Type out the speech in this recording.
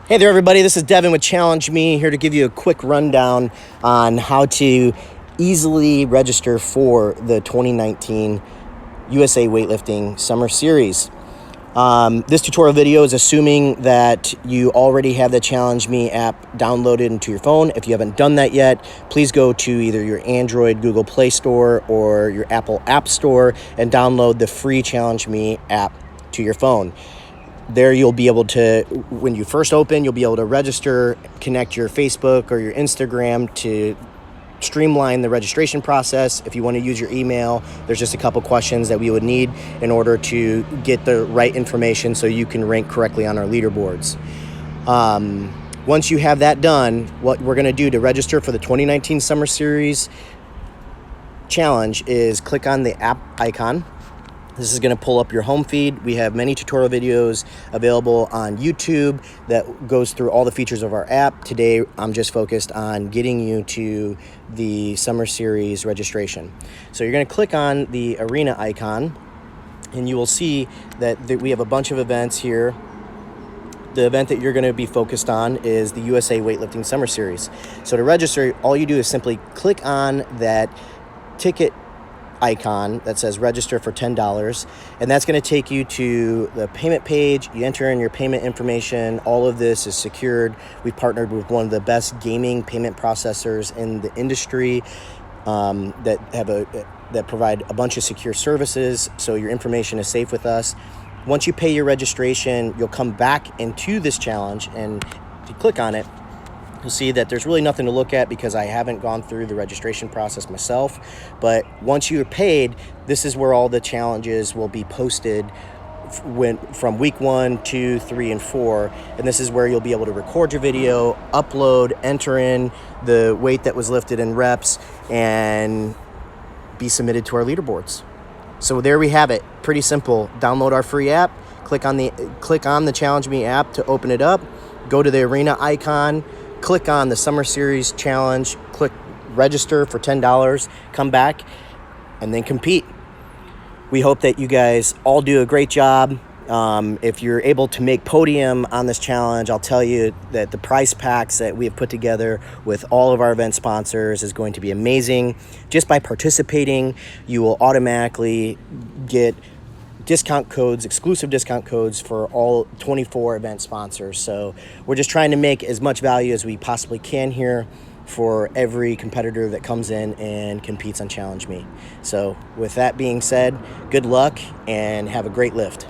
Hey there, everybody. This is Devin with ChallengeMe, here to give you a quick rundown on how to easily register for the 2019 USA Weightlifting Summer Series. This tutorial video is assuming that you already have the ChallengeMe app downloaded into your phone. If you haven't done that yet, please go to either your Android Google Play Store or your Apple App Store and download the free ChallengeMe app to your phone. There you'll be able to, when you first open, you'll be able to register, connect your Facebook or your Instagram to streamline the registration process. If you want to use your email, there's just a couple questions that we would need in order to get the right information so you can rank correctly on our leaderboards. Once you have that done, what we're going to do to register for the 2019 Summer Series Challenge is click on the app icon. This is going to pull up your home feed. We have many tutorial videos available on YouTube that goes through all the features of our app. Today, I'm just focused on getting you to the Summer Series registration. So you're going to click on the arena icon, and you will see that we have a bunch of events here. The event that you're going to be focused on is the USA Weightlifting Summer Series. So to register, all you do is simply click on that ticket icon that says register for $10, and that's going to take you to the payment page. You enter in your payment information. All of this is secured. We've partnered with one of the best gaming payment processors in the industry that provide a bunch of secure services, so your information is safe with us. Once you pay your registration, you'll come back into this challenge, and if you click on it, you'll see that there's really nothing to look at because I haven't gone through the registration process myself. But once you're paid, this is where all the challenges will be posted from week 1, 2, 3, and 4. And this is where you'll be able to record your video, upload, enter in the weight that was lifted in reps, and be submitted to our leaderboards. So there we have it. Pretty simple. Download our free app, click on the ChallengeMe app to open it up, go to the arena icon, click on the Summer Series Challenge, click register for $10, come back, and then compete. We hope that you guys all do a great job. If you're able to make podium on this challenge, I'll tell you that the prize packs that we have put together with all of our event sponsors is going to be amazing. Just by participating, you will automatically get discount codes, exclusive discount codes for all 24 event sponsors. So we're just trying to make as much value as we possibly can here for every competitor that comes in and competes on ChallengeMe. So with that being said, good luck and have a great lift.